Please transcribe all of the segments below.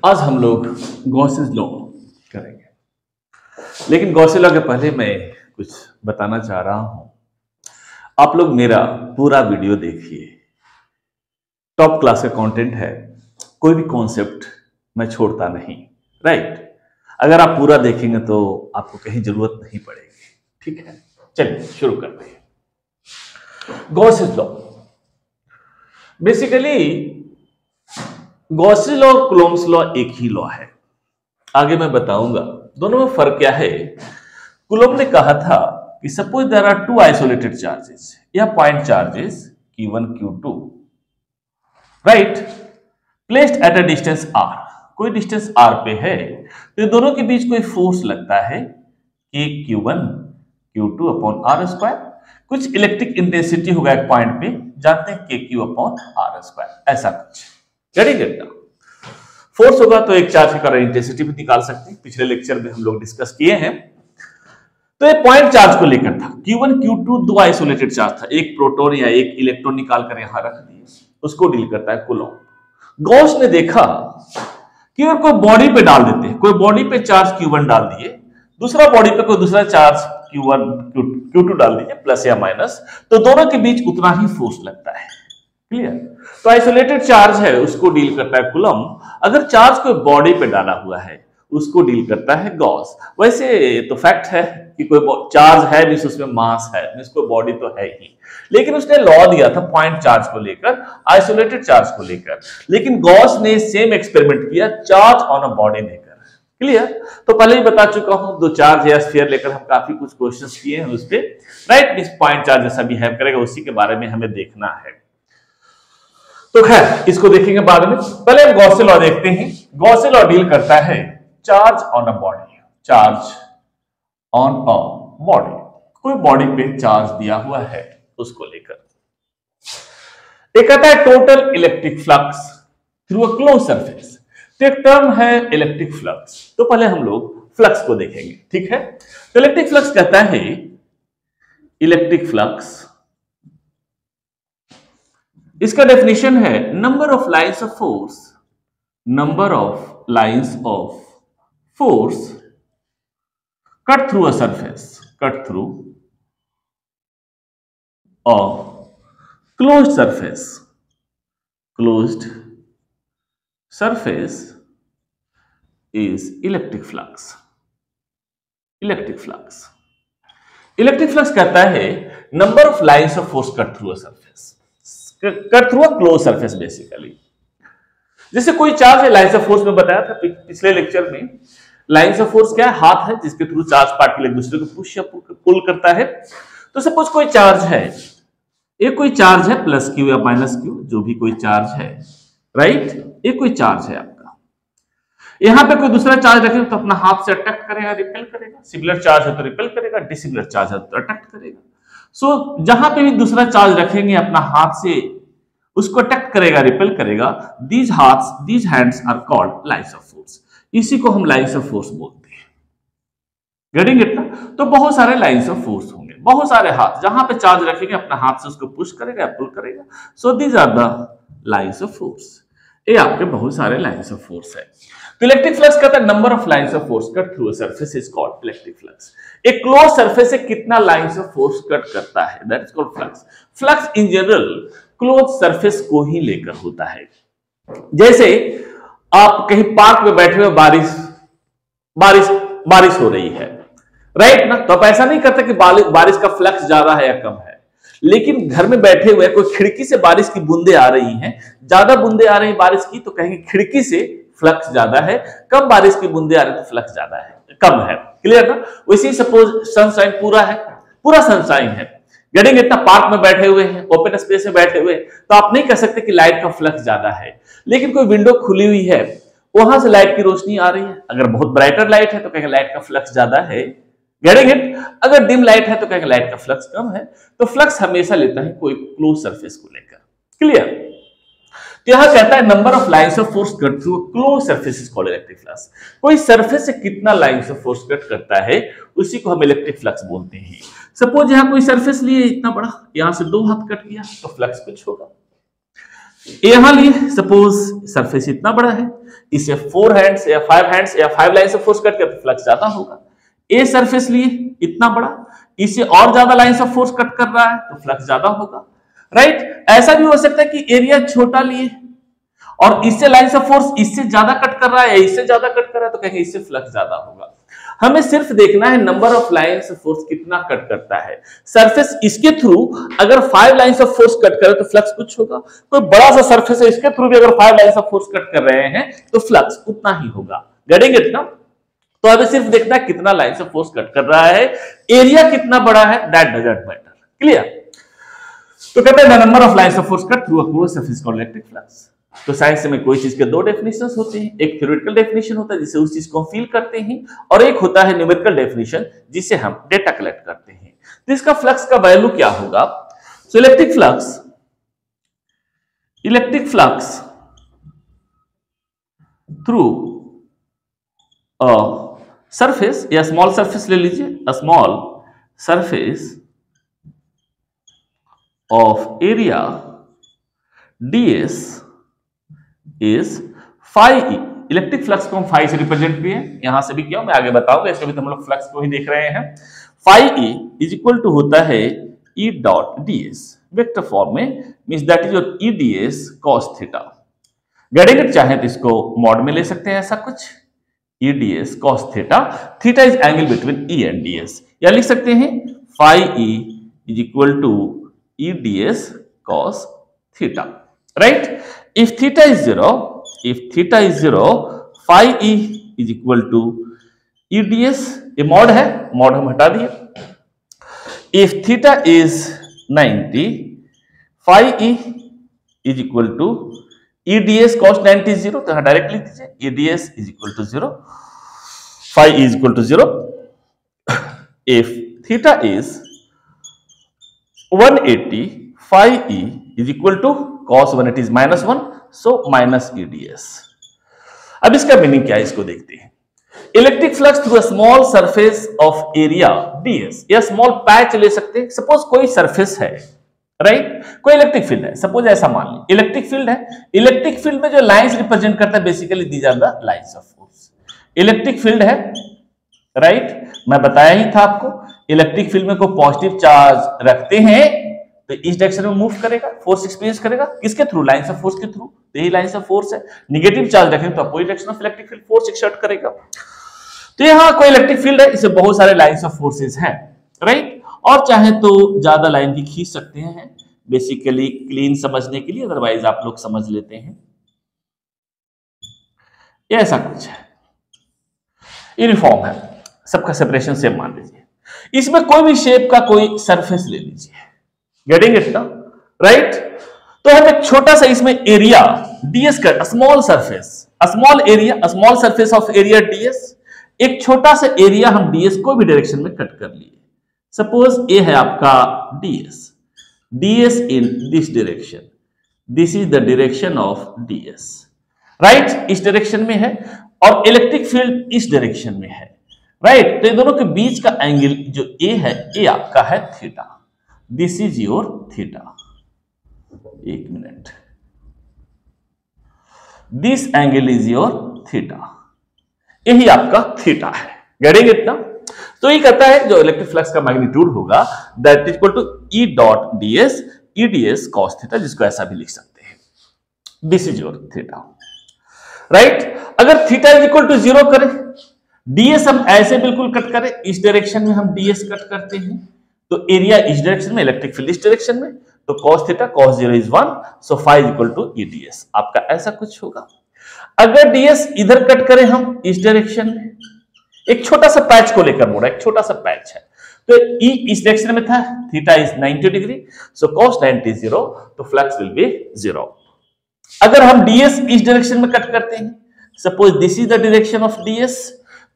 आज हम लोग गॉसेस लॉ करेंगे, लेकिन गॉसेस लॉ के पहले मैं कुछ बताना चाह रहा हूं। आप लोग मेरा पूरा वीडियो देखिए, टॉप क्लास का कंटेंट है, कोई भी कॉन्सेप्ट मैं छोड़ता नहीं, राइट। अगर आप पूरा देखेंगे तो आपको कहीं जरूरत नहीं पड़ेगी, ठीक है। चलिए शुरू करते हैं। Gauss's law basically Gauss's law और कूलॉम्स लॉ एक ही लॉ है। आगे मैं बताऊंगा दोनों में फर्क क्या है। कूलॉम ने कहा था कि suppose there are two isolated charges या point charges Q1 Q2, right, placed at a distance r। कोई डिस्टेंस r पे है तो दोनों के बीच कोई फोर्स लगता है कि Q1 Q2 upon r square. कुछ इलेक्ट्रिक इंटेंसिटी होगा एक पॉइंट पे, जानते हैं KQ अपॉन r स्क्वायर, ऐसा कुछ। गेट फोर्स होगा तो एक चार्ज की करंट इंटेंसिटी भी निकाल सकते हैं, पिछले लेक्चर में हम लोग डिस्कस किए हैं। तो ये पॉइंट चार्ज को लेकर था। Q1 Q2 दो आइसोलेटेड चार्ज था, एक प्रोटॉन या एक इलेक्ट्रॉन निकाल कर यहां रख दिए, उसको डील करता है कूलॉम। गॉस ने देखा कि अगर कोई बॉडी पे डाल देते हैं, कोई बॉडी पे चार्ज Q1 डाल दिए, दूसरा बॉडी पे कोई दूसरा चार्ज Q1 Q2 डाल दीजिए, प्लस या माइनस, तो दोनों के बीच उतना ही फोर्स लगता है। क्लियर। तो आइसोलेटेड चार्ज है उसको डील करता है कूलॉम। अगर चार्ज कोई बॉडी पे डाला हुआ है उसको डील करता है गॉस। वैसे तो फैक्ट है कि कोई चार्ज है मींस उसमें मास है, मींस कोई बॉडी तो है ही, लेकिन उसने लॉ दिया था पॉइंट चार्ज को लेकर, आइसोलेटेड चार्ज को लेकर। लेकिन गॉस ने सेम एक्सपेरिमेंट किया चार्ज ऑन अ बॉडी लेकर। क्लियर। तो पहले ही बता चुका हूं, दो चार्ज या स्फीयर लेकर हम काफी कुछ क्वेश्चंस किए हैं उस पे, राइट। इस पॉइंट चार्ज जैसा बिहेव करेगा उसी के बारे में हमें देखना है। तो खैर इसको देखेंगे बाद में, पहले हम गॉस लॉ देखते हैं। गॉस लॉ डील करता है charge on a body. Charge on a body, कोई बॉडी पे चार्ज दिया हुआ है उसको लेकर। एक कहता है total electric flux through a close surface. तो एक टर्म है इलेक्ट्रिक फ्लक्स, तो पहले हम लोग फ्लक्स को देखेंगे, ठीक है। तो इलेक्ट्रिक फ्लक्स कहता है इलेक्ट्रिक फ्लक्स, इसका डेफिनेशन है number of lines of force, number of lines of force cut through a surface, cut through a closed surface, closed surface is electric flux. Electric flux, electric flux कहता है number of lines of force cut through a surface, cut through a close surface. Basically जैसे कोई charge है, lines of force में बताया था पिछले lecture में। लाइंस ऑफ फोर्स क्या है? हाथ है जिसके थ्रू चार्ज पार्टिकल एक दूसरे को पुश या पुल करता है। तो सपोज कोई चार्ज है, एक कोई चार्ज है प्लस क्यू या माइनस क्यू, जो भी कोई चार्ज है, राइट। एक कोई चार्ज है आपका, यहां पे कोई दूसरा चार्ज रखेगा तो अपना हाथ से अट्रैक्ट करेगा, रिपेल करेगा। सिमिलर चार्ज है तो रिपेल करेगा, डिसिमिलर चार्ज है तो अट्रैक्ट करेगा। सो जहां पे भी दूसरा चार्ज रखेंगे अपना हाथ से उसको अट्रैक्ट करेगा, रिपेल करेगा। These hands are called lines of force. इसी को हम लाइंस ऑफ फोर्स बोलते हैं। गेटिंग इट ना? तो बहुत सारे लाइंस ऑफ फोर्स होंगे, बहुत सारे हाथ, जहां पे चार्ज रखेंगे अपना हाथ से उसको पुश करेगा, पुल करेगा। So these are the lines of force. ये आपके बहुत सारे लाइंस ऑफ फोर्स है। तो इलेक्ट्रिक फ्लक्स कहता है number of lines of force cut through a surface is called electric flux. एक क्लोज सरफेस से कितना लाइंस ऑफ फोर्स कट करता है, that is called flux. Flux in general close surface को ही लेकर होता है। जैसे आप कहीं पार्क में बैठे हुए, बारिश बारिश बारिश हो रही है, राइट ना, तो आप ऐसा नहीं करते कि बारिश का फ्लक्स ज्यादा है या कम है। लेकिन घर में बैठे हुए कोई खिड़की से बारिश की बूंदे आ रही हैं, ज्यादा बूंदे आ रही बारिश की तो कहेंगे खिड़की से फ्लक्स ज्यादा है, कम बारिश की बूंदे आ रही तो फ्लक्स ज्यादा है, कम है। क्लियर ना? वैसे सपोज सनशाइन पूरा है, पूरा सनशाइन है, गेटिंग इतना, पार्क में बैठे हुए हैं, ओपन स्पेस में बैठे हुए, तो आप नहीं कह सकते कि लाइट का फ्लक्स ज्यादा है। लेकिन कोई विंडो खुली हुई है, वहां से लाइट की रोशनी आ रही है, अगर बहुत ब्राइटर लाइट है तो कहेंगे लाइट का फ्लक्स ज्यादा है। Getting it? अगर डिम लाइट है तो कहेंगे लाइट का फ्लक्स कम है। तो फ्लक्स हमेशा लेता है कोई क्लोज सरफेस को लेकर। क्लियर? तो यहां कहता है number of lines of force cut through close surface is called electric flux. कोई सरफेस से कितना लाइंस ऑफ फोर्स कट करता है उसी को हम इलेक्ट्रिक फ्लक्स बोलते हैं। सपोज यहां कोई सरफेस लिए इतना बड़ा, यहां से दो हाथ कट किया तो फ्लक्स कुछ होगा। यहां लिए सपोज सरफेस इतना बड़ा है, इसे 4 हैंड्स या 5 हैंड्स या 5 लाइन से फोर्स कट कर फ्लक्स ज्यादा होगा। ए सरफेस लिए इतना बड़ा, इसे और ज्यादा लाइन से फोर्स कट कर रहा है तो फ्लक्स ज्यादा होगा, राइट। ऐसा भी हो सकता है कि एरिया छोटा लिए और इससे लाइन से फोर्स इससे ज्यादा कट कर रहा है या इससे ज्यादा कट कर रहा है तो कहेंगे इससे फ्लक्स ज्यादा होगा। हमें सिर्फ देखना है नंबर ऑफ लाइन से फोर्स कितना कट करता है। सरफेस इसके थ्रू अगर 5 लाइन से फोर्स कट करे तो फ्लक्स कुछ होगा, कोई बड़ा सा सरफेस है इसके थ्रू भी अगर 5 लाइन से फोर्स कट कर रहे हैं तो फ्लक्स उतना ही होगा। गेटिंग इट ना? तो हमें सिर्फ देखना है कितना लाइन से फोर्स कट कर रहा है, एरिया कितना बड़ा है, दैट डजंट मैटर। क्लियर? तो कहते हैं number of lines of force cut through a close surface called electric flux. तो साइंस में कोई चीज के दो डेफिनेशंस होते हैं, एक थ्योरेटिकल डेफिनेशन होता है जिससे उस चीज को हम फील करते हैं और एक होता है न्यूमेरिकल डेफिनेशन जिससे हम डेटा कलेक्ट करते हैं। तो इसका फ्लक्स का वैल्यू क्या होगा? So electric flux through surface या स्मॉल सरफेस ले लीजिए, a small surface of area ds is phi e। Electric flux को हम फाई से रिप्रेजेंट किए, यहां से भी किया, मैं आगे बताऊंगा, इसमें भी तो हम लोग फ्लक्स को ही देख रहे हैं। Phi e is equal to होता है e dot ds vector form में, means that is your e ds cos theta. Getting it? चाहे तो इसको मॉड में ले सकते हैं ऐसा कुछ, e ds cos theta, theta is angle between e and ds, या लिख सकते हैं phi e is equal to e ds cos theta, right? If theta is zero, phi e is equal to e ds, ये mod है, mod हम हटा दिए। If theta is 90, phi e is equal to e ds cos 90 is 0, तो यहाँ direct लिख दीजिए e ds is equal to 0, phi e is equal to 0। If theta is 180, phi e is equal to cos 180 is -1, so minus e ds। अब इसका meaning क्या है इसको देखते हैं। Electric flux through a small surface of area ds, या small patch ले सकते हैं। सपोज कोई सरफेस है, राइट, कोई इलेक्ट्रिक फील्ड है, सपोज ऐसा मान ली इलेक्ट्रिक फील्ड है। इलेक्ट्रिक फील्ड में जो लाइंस रिप्रेजेंट करता है basically these are the lines of force. Electric field है, राइट, मैं बताया ही था आपको, इलेक्ट्रिक फील्ड में कोई पॉजिटिव चार्ज रखते हैं तो इस डायरेक्शन में मूव करेगा, फोर्स एक्सपीरियंस करेगा, किसके थ्रू? लाइंस ऑफ फोर्स के थ्रू, तो यही लाइंस ऑफ फोर्स है। नेगेटिव चार्ज रखेंगे तो opposite direction of electric field force exert करेगा। तो यहां कोई इलेक्ट्रिक फील्ड है, इसमें बहुत सारे लाइंस ऑफ फोर्सेस हैं, राइट, और चाहे तो ज्यादा लाइन भी खींच सकते हैं बेसिकली क्लीन समझने के लिए, अदरवाइज आप लोग समझ लेते हैं। ये ऐसा कुछ है, यूनिफॉर्म है, सबका सेपरेशन सेम मान लीजिए। इसमें कोई भी शेप का कोई सरफेस ले लीजिए, गेटिंग इट ना, राइट। तो हम एक छोटा सा इसमें एरिया ds का small surface, small surface of area ds, एक छोटा सा एरिया हम ds को भी डायरेक्शन में कट कर लिए। सपोज ये है आपका ds in this direction, this is the direction of ds, right, इस डायरेक्शन में है, और इलेक्ट्रिक फील्ड इस डायरेक्शन में है, राइट। तो इन दोनों के बीच का एंगल जो a है, ये आपका है theta, this is your theta. एक minute, this angle is your theta, यही आपका थीटा है। गेटिंग इट ना? तो ये कहता है जो इलेक्ट्रिक फ्लक्स का मैग्नीट्यूड होगा that is equal to E dot ds, E ds cos theta, जिसको ऐसा भी लिख सकते हैं, this is your theta, right. अगर थीटा इज इक्वल टू 0 करें, ds हम ऐसे बिल्कुल कट करें, इस डायरेक्शन में हम ds कट करते हैं, तो एरिया इस डायरेक्शन में, इलेक्ट्रिक फील्ड इस डायरेक्शन में, तो cos theta cos 0 is 1, so phi is equal to e ds, आपका ऐसा कुछ होगा। अगर ds इधर कट करें हम इस डायरेक्शन में, एक छोटा सा पैच को लेकर मोड़ा, एक छोटा सा पैच है, तो e इस डायरेक्शन में था, theta is 90 degree, so cos 90 0, तो फ्लक्स विल बी 0। अगर हम ds इस डायरेक्शन में कट करते हैं, suppose this is the direction of ds,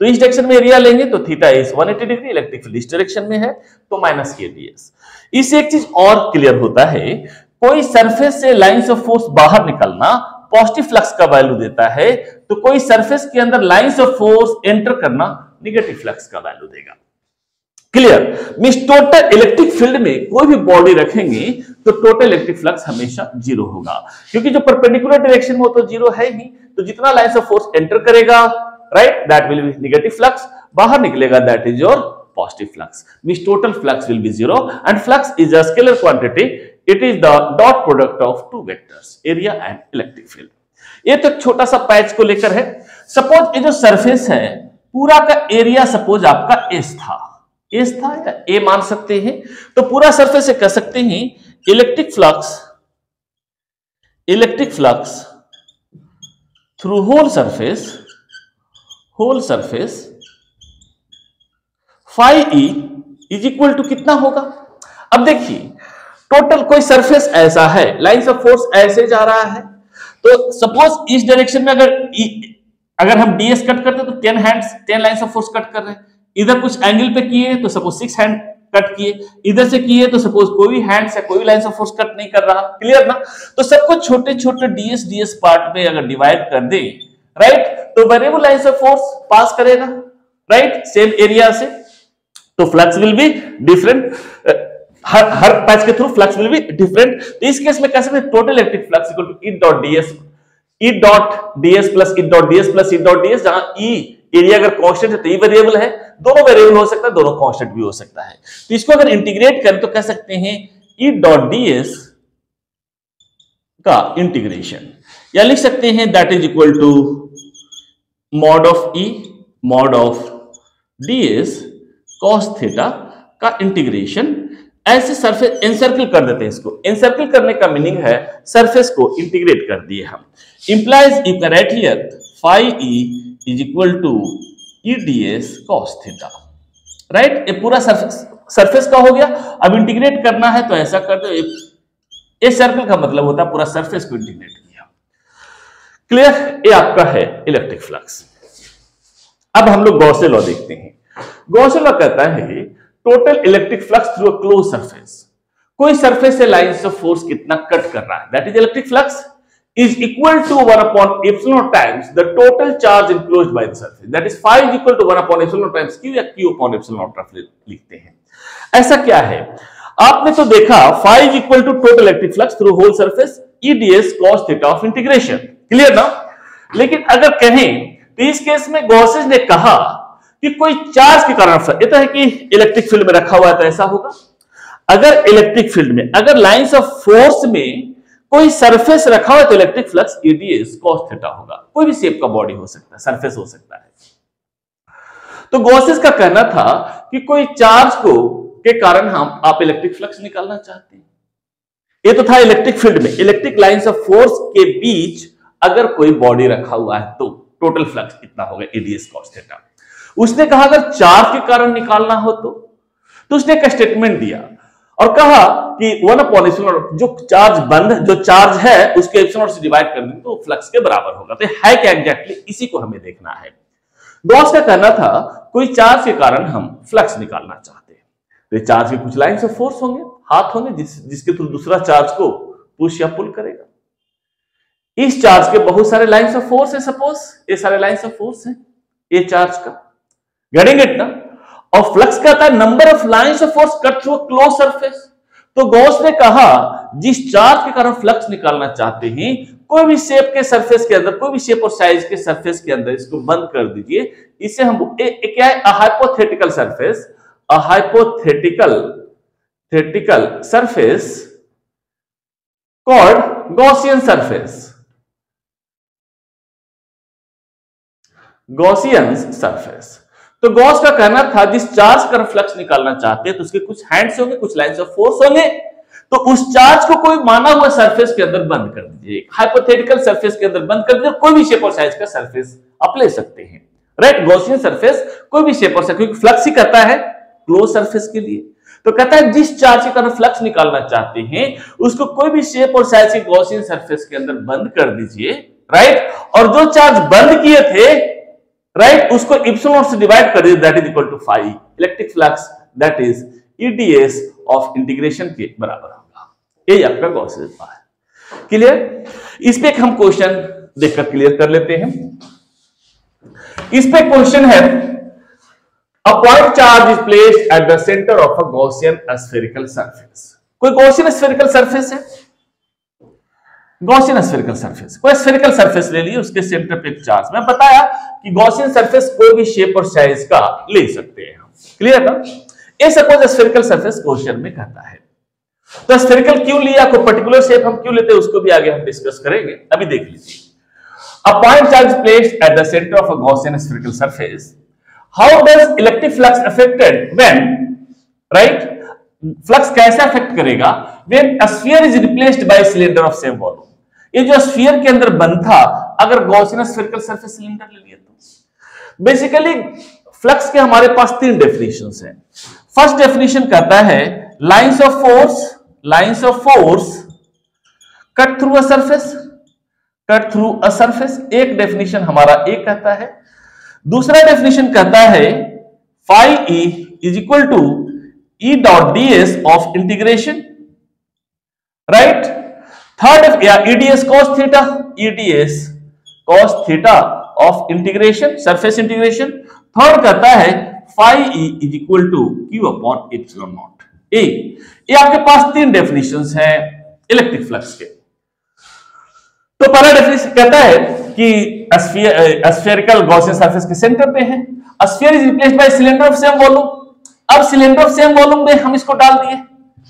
तो इस डायरेक्शन में एरिया लेंगे तो theta is 180 degree, electric field इस डायरेक्शन में है, तो माइनस ए ds। इससे एक चीज और क्लियर होता है, कोई सरफेस से लाइंस ऑफ फोर्स बाहर निकलना पॉजिटिव फ्लक्स का वैल्यू देता है, तो कोई सरफेस के अंदर लाइंस ऑफ फोर्स एंटर करना नेगेटिव फ्लक्स का वैल्यू देगा। Clear. Means total electric field में कोई भी बॉडी रखेंगे तो टोटल इलेक्ट्रिक फ्लक्स हमेशा जीरो होगा, क्योंकि जो परपेंडिकुलर डायरेक्शन में हो तो जीरो है ही, तो जितना लाइंस ऑफ फोर्स एंटर करेगा, right, that will be negative flux, बाहर निकलेगा that is your positive flux. Means total flux will B zero and flux is a scalar quantity, it is the dot product of two vectors, area and electric field. ये तो छोटा सा patch को लेकर है। Suppose ये जो surface है पूरा का एरिया सपोज आपका एस था या ए मान सकते हैं, तो पूरा सरफेस से कह सकते हैं electric flux through whole surface phi E is equal to कितना होगा। अब देखिए टोटल कोई सरफेस ऐसा है, लाइंस ऑफ फोर्स ऐसे जा रहा है, तो सपोज इस डायरेक्शन में अगर हम डीएस कट करते हैं तो 10 hands 10 lines of force cut कर रहे हैं। इधर कुछ एंगल पे किए तो सपोज 6 हैंड कट किए, इधर से किए तो सपोज कोई भी हैंड्स या कोई भी लाइंस ऑफ फोर्स कट नहीं कर रहा। क्लियर ना। तो सबको छोटे छोटे डीएस पार्ट में अगर डिवाइड कर दे, राइट, तो variable lines of force pass करेगा, राइट, सेम एरिया से, तो फ्लक्स विल बी डिफरेंट, हर पैच के through flux will be different. तो इस केस में कह सकते हैं total electric flux equal to E dot ds, जहां ई एरिया अगर कांस्टेंट है तो ई वेरिएबल है, दोनों वेरिएबल हो सकता है, दोनों कांस्टेंट भी हो सकता है। तो इसको अगर इंटीग्रेट करें तो कह सकते हैं ई डॉट ds का इंटीग्रेशन, या लिख सकते हैं that is equal to mod of ds cos theta का इंटीग्रेशन। ऐसे सरफेस एनसर्कल कर देते हैं, इसको एनसर्कल करने का मीनिंग है सरफेस को इंटीग्रेट कर दिए हम। Implies you can write here phi E is equal to E ds cos theta, right. ये पूरा सरफेस का हो गया। अब इंटीग्रेट करना है तो ऐसा कर दो, ये सर्कल का मतलब होता है पूरा सरफेस को इंटीग्रेट किया। क्लियर। ये आपका है इलेक्ट्रिक फ्लक्स। अब हम लोग गॉस लॉ देखते हैं। गॉस लॉ कहता है total electric flux through a close surface, कोई सरफेस से लाइंस ऑफ फोर्स कितना कट कर रहा है, that is electric flux, is equal to 1 upon epsilon times the total charge enclosed by the surface, that is phi is equal to 1 upon epsilon times q या q upon epsilon naught लिखते हैं। ऐसा क्या है, आपने तो देखा phi is equal to total electric flux through whole surface e ds cos theta of integration, clear ना। लेकिन अगर कहें तो इस केस में गॉसेस ने कहा कि कोई चार्ज के कारण, ये तो है कि इलेक्ट्रिक फील्ड में रखा हुआ है तो ऐसा होगा। अगर इलेक्ट्रिक फील्ड में अगर लाइंस ऑफ फोर्स में कोई सरफेस रखा हुआ तो इलेक्ट्रिक फ्लक्स ई ds cos थीटा होगा। कोई भी शेप का बॉडी हो सकता है, सरफेस हो सकता है। तो गॉसेस का कहना था कि कोई चार्ज को के कारण आप इलेक्ट्रिक फ्लक्स निकालना चाहते हैं। ये तो था इलेक्ट्रिक फील्ड में, इलेक्ट्रिक लाइंस ऑफ फोर्स के बीच अगर कोई बॉडी रखा हुआ है तो टोटल फ्लक्स कितना होगा, ई ds cos थीटा। उसने कहा अगर चार्ज के कारण निकालना हो तो उसने एक स्टेटमेंट दिया और कहा कि 1 अपॉन एप्सिलॉन, जो चार्ज है उसके एप्सिलॉन से डिवाइड कर दें तो फ्लक्स के बराबर होगा। तो है क्या एग्जैक्टली, इसी को हमें देखना है। गॉस का कहना था कोई चार्ज के कारण हम फ्लक्स निकालना चाहते हैं, तो चार्ज के कुछ लाइंस ऑफ फोर्स होंगे, हाथ होंगे जिसके थ्रू दूसरा चार्ज को पुश या पुल करेगा। इस चार्ज के बहुत सारे लाइंस ऑफ फोर्स है, सपोज ये सारे लाइंस ऑफ फोर्स हैं ये चार्ज का, गेटिंग इट ना। और फ्लक्स कहता है number of lines of force cut through a close surface. तो गॉस ने कहा जिस चार्ज के कारण फ्लक्स निकालना चाहते हैं, कोई भी शेप के सरफेस के अंदर, कोई भी शेप और साइज के सरफेस के अंदर इसको बंद कर दीजिए। इसे हम क्या है, hypothetical surface, hypothetical surface called Gaussian surface. तो गॉस का कहना था जिस चार्ज का फ्लक्स निकालना चाहते हैं तो उसके कुछ हैंड्स होंगे, कुछ लाइंस ऑफ फोर्स होंगे, तो उस चार्ज को कोई माना हुआ सरफेस के अंदर बंद कर दीजिए, हाइपोथेटिकल सरफेस के अंदर बंद कर दीजिए। कोई भी शेप और साइज का सरफेस आप ले सकते हैं, राइट। गॉसियन सरफेस कोई भी शेप और साइज, क्योंकि फ्लक्स ही कहता है क्लोज सरफेस के लिए, तो कहता है जिस चार्ज के कारण फ्लक्स निकालना चाहते हैं उसको कोई भी शेप और साइज के गॉसियन सरफेस के अंदर बंद कर दीजिए, राइट। और जो चार्ज बंद किए थे, राइट, उसको इप्सिलॉन से डिवाइड कर दीजिए, that is equal to phi. Electric flux that is E ds of integration के बराबर होगा। ये आपका गॉस लॉ है, क्लियर। इस पे हम क्वेश्चन देखकर क्लियर कर लेते हैं। इस पे क्वेश्चन है A point charge is placed at the center of a Gaussian spherical surface. कोई Gaussian spherical surface है, Gaussian spherical surface, कोई spherical surface ले ली, उसके सेंटर पे एक चार्ज। मैं बताया कि Gaussian surface कोई भी शेप और साइज का ले सकते हैं हम, क्लियर था? ये सपोज spherical surface क्वेश्चन में कहता है, तो spherical क्यों लिया, कोई पर्टिकुलर शेप हम क्यों लेते हैं, उसको भी आगे हम डिस्कस करेंगे। अभी देख लीजिए, a point charge placed at the center of a Gaussian spherical surface. How does electric flux affected when, right? Flux कैसे अफेक्ट करेगा when a sphere is replaced by a cylinder of same volume? ये जो sphere के अंदर बंद था, अगर Gaussian spherical surface cylinder ले लिया तो बेसिकली फ्लक्स के हमारे पास तीन डेफिनेशंस हैं। फर्स्ट डेफिनेशन कहता है lines of force cut through a surface, एक डेफिनेशन हमारा एक कहता है। दूसरा डेफिनेशन कहता है phi E is equal to E dot ds of integration, right. Third या EDS cos theta of integration, surface integration. Third कहता है phi E is equal to Q upon epsilon naught A. ये आपके पास तीन definitions हैं electric flux के। तो पहला डेफिनेशन कहता है कि स्फेरिकल गॉसियन सरफेस के सेंटर पे है, sphere is replaced by cylinder of same volume. अब सिलेंडर ऑफ सेम वॉल्यूम में हम इसको डाल दिए,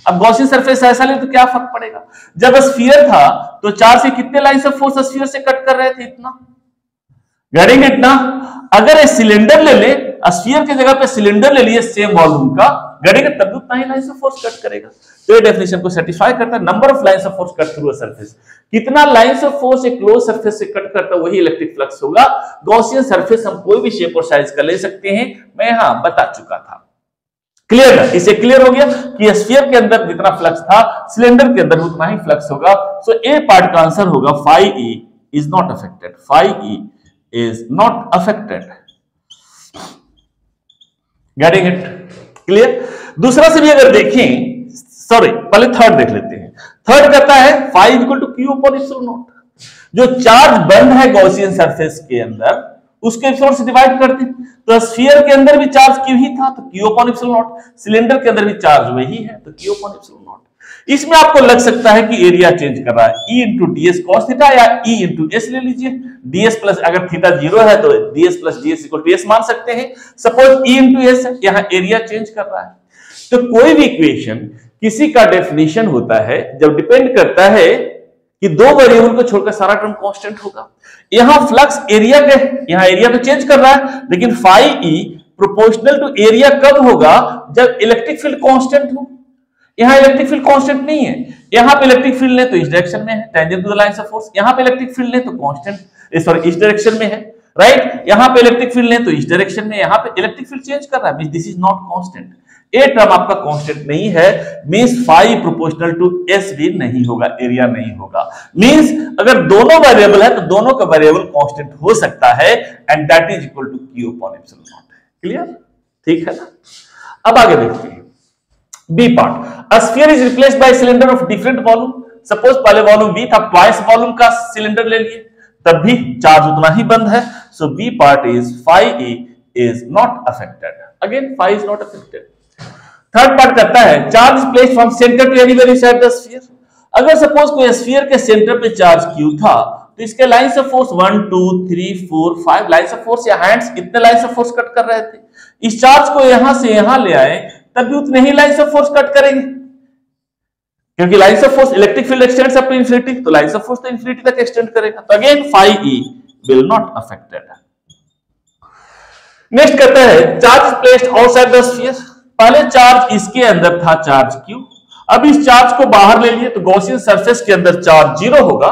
अब गॉसियन सरफेस ऐसा ले तो क्या फर्क पड़ेगा। जब स्फीयर था तो चार से कितने लाइंस ऑफ फोर्स स्फीयर से कट कर रहे थे, इतना गेटिंग इट ना। अगर ये सिलेंडर ले ले, स्फीयर की जगह पे सिलेंडर ले लिए सेम वॉल्यूम का, गेटिंग इट, तब भी उतना ही लाइंस ऑफ फोर्स कट करेगा। तो ये डेफिनेशन को सेटिस्फाई करता है। Number of lines of force cut through a surface, कितना लाइंस ऑफ फोर्स एक क्लोज सरफेस से कट करता है वही इलेक्ट्रिक फ्लक्स होगा। गॉसियन सरफेस हम कोई भी शेप और साइज का ले सकते हैं, मैं यहां बता चुका था, क्लियर है। इसे क्लियर हो गया कि स्फीयर के अंदर जितना फ्लक्स था सिलेंडर के अंदर उतना ही फ्लक्स होगा। सो ए पार्ट का आंसर होगा phi E is not affected, phi E is not affected, getting it, clear. दूसरा से भी अगर देखें, सॉरी पहले थर्ड देख लेते हैं। थर्ड कहता है phi equal to Q upon epsilon naught. जो चार्ज बंद है गॉसियन सरफेस के अंदर उसके एप्सिलॉन से डिवाइड करते हैं, तो स्फीयर के अंदर भी चार्ज क्यू ही था तो Q upon epsilon not, cylinder के अंदर भी चार्ज वही है तो क्यू अपॉन एप्सिलॉन नॉट। इसमें आपको लग सकता है कि एरिया चेंज कर रहा है, E into ds cos theta या ई इंटू एस ले लीजिए। ds प्लस अगर थीटा 0 है तो ds plus ds equal to S मान सकते हैं। सपोज ई इंटू एस है, यहाँ एरिया चेंज कर रहा है। तो कोई भी इक्वेशन किसी का डेफिनेशन होता है जब डिपेंड करता है कि दो वेरिएबल को छोड़कर सारा टर्म कांस्टेंट होगा। यहां फ्लक्स एरिया के, यहां एरिया तो चेंज कर रहा है लेकिन phi E proportional to area कब होगा, जब इलेक्ट्रिक फील्ड कांस्टेंट हो। यहां इलेक्ट्रिक फील्ड कांस्टेंट नहीं है, यहां पे इलेक्ट्रिक फील्ड ले तो इस डायरेक्शन में है tangent to the lines of force, यहां पे इलेक्ट्रिक फील्ड ले तो कांस्टेंट सॉरी इस डायरेक्शन में है, राइट। यहां पे इलेक्ट्रिक फील्ड ले तो इस डायरेक्शन में, यहां पे इलेक्ट्रिक फील्ड चेंज कर रहा है, this is not constant. A term आपका कांस्टेंट नहीं है, means phi proportional to S भी नहीं होगा, एरिया नहीं होगा। मींस अगर दोनों वेरिएबल है तो दोनों का वेरिएबल कांस्टेंट हो सकता है and that is equal to Q upon epsilon naught, clear, ठीक है ना। अब आगे देखते हैं B part. A sphere is replaced by cylinder of different volume. Suppose पहले वॉल्यूम v था, ट्वाइस वॉल्यूम का सिलेंडर ले लिए तब भी चार्ज उतना ही बंद है। So B part is phi E is not affected, again phi is not affected. Third part कहता है charge is placed from centre to anywhere inside the sphere. अगर सपोज कोई स्फीयर के सेंटर पे चार्ज q था तो इसके lines of force 1 2 3 4 5 lines of force या हैंड्स इतने लाइंस ऑफ फोर्स कट कर रहे थे। इस चार्ज को यहां से यहां ले आए तब भी उतने ही लाइंस ऑफ फोर्स कट करेंगे, क्योंकि lines of force electric field extends up to infinity, तो लाइंस ऑफ फोर्स तो इंफिनिटी तक एक्सटेंड करेगा। तो again phi E will not affected. Next कहता है charge is placed outside the sphere. पहले चार्ज इसके अंदर था चार्ज q, अब इस चार्ज को बाहर ले लिए तो गॉसियन सरफेस के अंदर चार्ज 0 होगा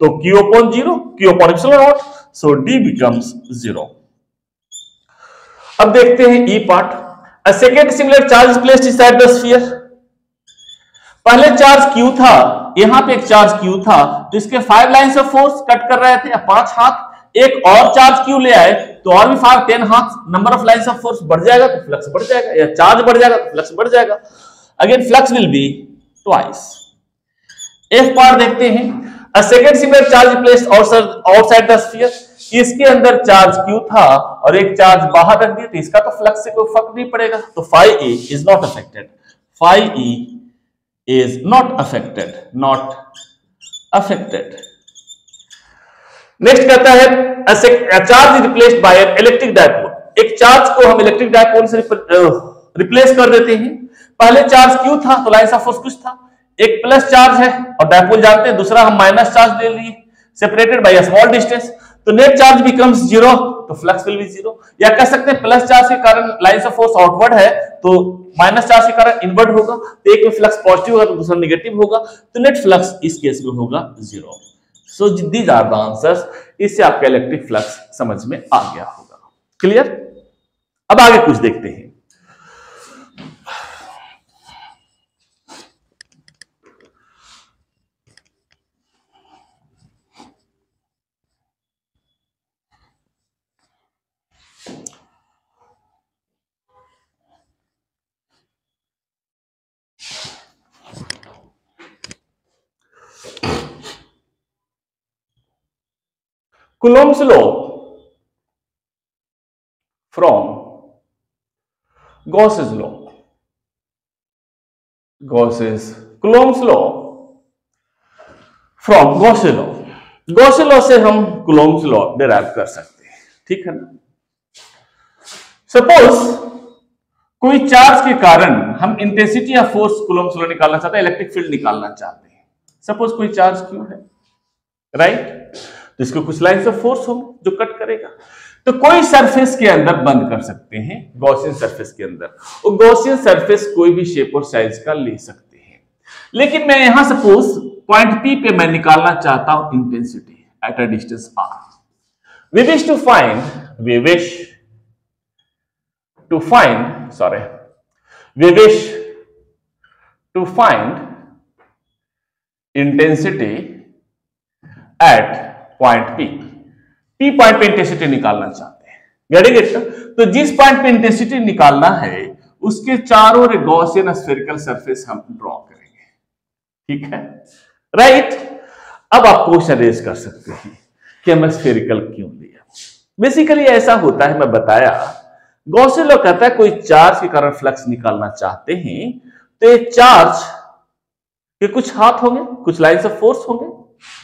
तो q upon 0 q upon epsilon naught, so d becomes 0। अब देखते हैं E part. A second similar charge is placed inside the sphere. पहले चार्ज q था, यहां पे एक चार्ज q था तो इसके 5 लाइंस ऑफ फोर्स कट कर रहे थे, 5 हाथ। एक और चार्ज q ले आए तो और भी 5 10 हाथ, number of lines of force बढ़ जाएगा तो फ्लक्स बढ़ जाएगा, या चार्ज बढ़ जाएगा तो फ्लक्स बढ़ जाएगा। Again flux will be twice. F part देखते हैं। A second similar charge placed outside the sphere. इसके अंदर चार्ज Q था और एक चार्ज बाहर रख दिया, तो इसका तो फ्लक्स से कोई फर्क नहीं पड़ेगा, तो phi E is not affected. Phi E is not affected. Next कहता है a charge is replaced by an electric dipole. एक चार्ज को हम इलेक्ट्रिक डायपोल से रिप्लेस कर देते हैं। पहले चार्ज Q था तो लाइन ऑफ फोर्स कुछ था, एक प्लस चार्ज है और डायपोल जानते हैं, दूसरा हम माइनस चार्ज ले लिए separated by a small distance, तो नेट चार्ज बिकम्स जीरो, तो फ्लक्स विल बी जीरो। या कह सकते हैं प्लस चार्ज के कारण लाइन ऑफ फोर्स आउटवर्ड है तो माइनस चार्ज के कारण इनवर्ड होगा, तो एक में फ्लक्स पॉजिटिव होगा तो दूसरा नेगेटिव होगा, तो नेट फ्लक्स इस केस में होगा zero. So these are the answers. इससे आपका इलेक्ट्रिक फ्लक्स समझ में आ गया होगा। क्लियर? अब आगे कुछ देखते हैं। Coulomb's law from Gauss's law. Coulomb's law from Gauss's law. Gauss's law से हम Coulomb's law डिराइव कर सकते हैं, ठीक है ना। सपोज कोई चार्ज के कारण हम इंटेंसिटी या फोर्स Coulomb's law निकालना चाहते हैं, इलेक्ट्रिक फील्ड निकालना चाहते हैं। सपोज कोई चार्ज Q है, राइट, तो इसको कुछ लाइन्स ऑफ फोर्स होंगे जो कट करेगा, तो कोई सरफेस के अंदर बंद कर सकते हैं, गॉसियन सरफेस के अंदर। और गॉसियन सरफेस कोई भी शेप और साइज का ले सकते हैं, लेकिन मैं यहां सपोज पॉइंट P पे मैं निकालना चाहता हूं intensity at a distance R। we wish to find intensity at point P point पे इंटेंसिटी निकालना चाहते हैं, गेटिंग इट? तो जिस पॉइंट पे इंटेंसिटी निकालना है उसके चारों ओर गॉसियन स्फेरिकल सरफेस हम ड्रॉ करेंगे, ठीक है, राइट। अब आप क्वेश्चन रेज कर सकते हैं कि हम स्फेरिकल क्यों लिया। बेसिकली ऐसा होता है, मैं बताया, गॉसियन लॉ कहता है कोई चार्ज के कारण फ्लक्स निकालना चाहते हैं तो ये चार्ज के कुछ हाथ होंगे, कुछ लाइन्स ऑफ फोर्स होंगे,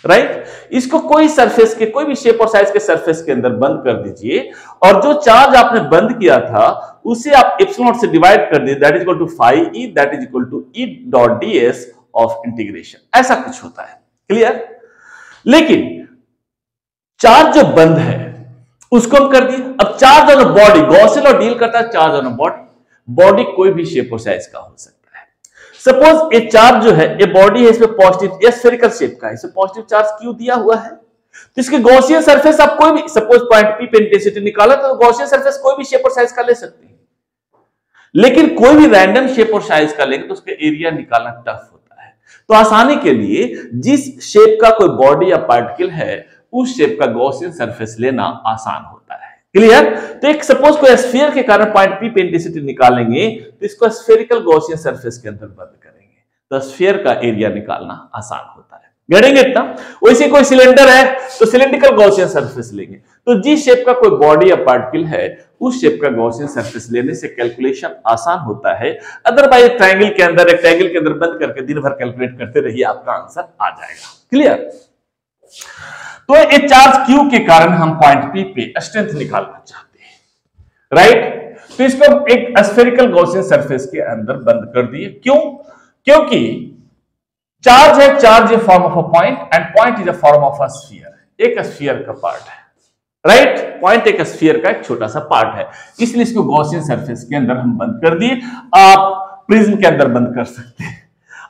राइट। इसको कोई सरफेस के, कोई भी शेप और साइज के सरफेस के अंदर बंद कर दीजिए और जो चार्ज आपने बंद किया था उसे आप एप्सिलॉन नॉट से डिवाइड कर दीजिए, that is equal to phi E, that is equal to E dot ds of integration. ऐसा कुछ होता है, क्लियर? लेकिन चार्ज जो बंद है उसको हम कर दिए। अब charge on body, Gaussian law deal करता है चार्ज ऑन बॉडी कोई भी शेप और साइज का हो सकता है। सपोज ये चार्ज जो है, ये बॉडी है, इसमें पॉजिटिव, ये स्फेरिकल शेप का है, इसमें पॉजिटिव चार्ज Q दिया हुआ है, तो इसके गॉसियन सरफेस आप कोई भी, सपोज पॉइंट P पे इंटेंसिटी निकाला तो गॉसियन सरफेस कोई भी शेप और साइज का ले सकते हैं, लेकिन कोई भी रैंडम शेप और साइज का लेंगे तो उसका एरिया निकालना टफ होता है। तो आसानी के लिए जिस शेप का कोई बॉडी या पार्टिकल है उस शेप का गॉसियन सरफेस लेना आसान होता है, क्लियर? तो एक सपोज कोई स्फीयर के कारण पॉइंट P पे इंटेंसिटी निकालेंगे तो इसको स्फेरिकल गॉसियन सरफेस के अंदर बंद करेंगे, तो स्फीयर का एरिया निकालना आसान होता है, गेटिंग इट ना। वैसे कोई सिलेंडर है तो सिलेंड्रिकल गॉसियन सरफेस लेंगे, तो जिस शेप का कोई बॉडी या पार्टिकल है उस शेप का गॉसियन सरफेस लेने से कैलकुलेशन आसान होता है। अदरवाइज ट्रायंगल के अंदर, रेक्टेंगल के अंदर बंद करके दिन भर कैलकुलेट करते रहिए, आपका आंसर आ जाएगा, क्लियर? तो ये चार्ज Q के कारण हम पॉइंट P पे स्ट्रेंथ निकालना चाहते हैं, राइट। तो इसको एक स्फेरिकल गॉसियन सरफेस के अंदर बंद कर दिए। क्यों? क्योंकि चार्ज है, charge A form of a point and point is a form of a sphere, एक स्फीयर का पार्ट है, राइट। पॉइंट एक स्फीयर का एक छोटा सा पार्ट है, इसलिए इसको गॉसियन सरफेस के अंदर हम बंद कर दिए। आप प्रिज्म के अंदर बंद कर सकते हैं,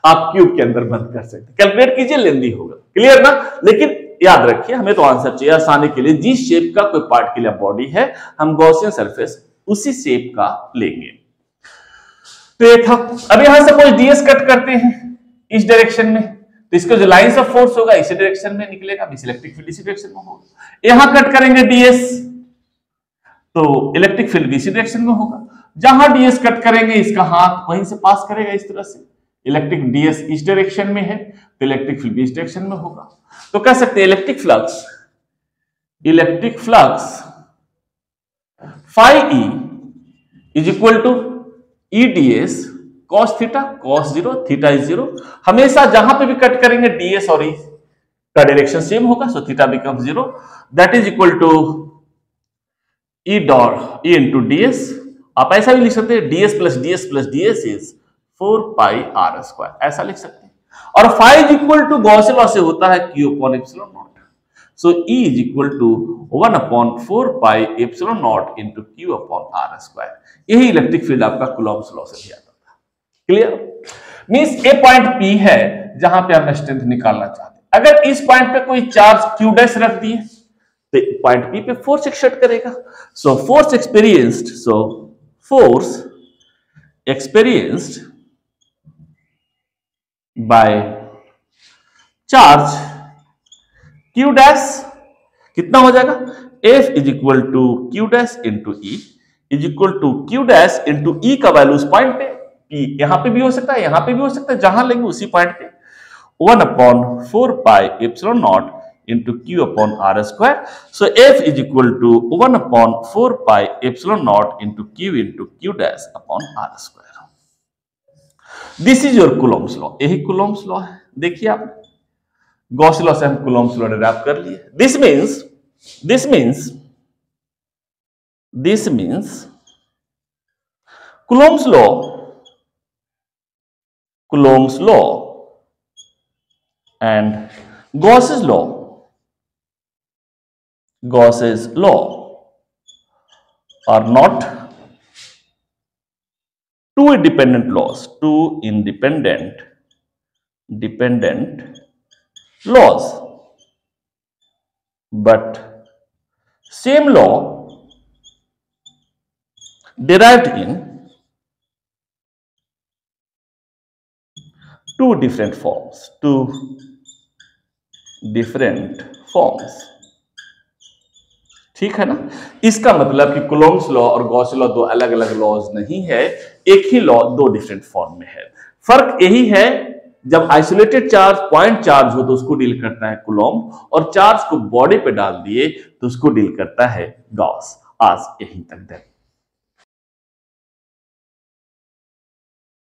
आप क्यूब के अंदर बंद कर सकते हैं, कैलकुलेट कीजिए, लेंदी होगा, क्लियर ना। लेकिन याद रखिए, हमें तो आंसर चाहिए आसानी के लिए, जिस शेप का कोई पार्ट के लिए बॉडी है हम गॉसियन सरफेस उसी शेप का लेंगे। तो ये था। अब यहां सपोज ds कट करते हैं इस डायरेक्शन में, तो इसका जो लाइंस ऑफ फोर्स होगा इसी डायरेक्शन में निकलेगा, इलेक्ट्रिक फील्ड इसी डायरेक्शन में होगा। यहां कट करेंगे ds तो इलेक्ट्रिक फील्ड इसी डायरेक्शन में होगा। जहां ds कट करेंगे इसका हाथ वहीं से पास करेगा इस तरह से, इलेक्ट्रिक ds इस डायरेक्शन में है तो इलेक्ट्रिक फील्ड भी इस डायरेक्शन में होगा। तो कह सकते हैं electric flux phi e is equal to E ds cos theta cos 0 theta is 0। हमेशा जहां पे भी कट करेंगे ds और e का डायरेक्शन सेम होगा, so theta becomes 0, that is equal to e dot e into ds। आप ऐसा भी लिख सकते हैं ds plus ds is 4 pi r square, ऐसा लिख सकते हैं। और phi is equal to Gauss law से होता है q upon epsilon naught, so e is equal to 1 upon 4 pi epsilon naught into q upon r square. यही electric field आपका कूलॉम्स लॉ से भी आता था। क्लियर? मींस ए पॉइंट p है जहां पे हम स्ट्रेंथ निकालना चाहते हैं। अगर इस पॉइंट पे कोई चार्ज q डैश रख दिए तो पॉइंट p पे फोर्स एक्सर्ट करेगा। So force experienced by charge q dash कितना हो जाएगा, F is equal to q dash into E is equal to q dash into E का वैल्यू उस पॉइंट पे, p यहां पे भी हो सकता है, यहां पे भी हो सकता है, जहां लेंगे उसी पॉइंट पे, 1 upon 4 pi epsilon naught into q upon r square. So F is equal to 1 upon 4 pi epsilon naught into q dash upon r square. This is your Coulomb's law. यही Coulomb's law है। देखिए आप Gauss law से हम Coulomb's law derive कर लिए। This means Coulomb's law and Gauss's law are not two independent laws, but same law derived in two different forms। ठीक है ना? इसका मतलब कि कूलॉम्स लॉ और गॉस लॉ दो अलग अलग लॉज नहीं है, एक ही लॉ दो डिफरेंट फॉर्म में है। फर्क यही है, जब आइसोलेटेड चार्ज पॉइंट चार्ज हो तो उसको डील करता है कूलॉम, और चार्ज को बॉडी पे डाल दिए तो उसको डील करता है गॉस। आज यहीं तक।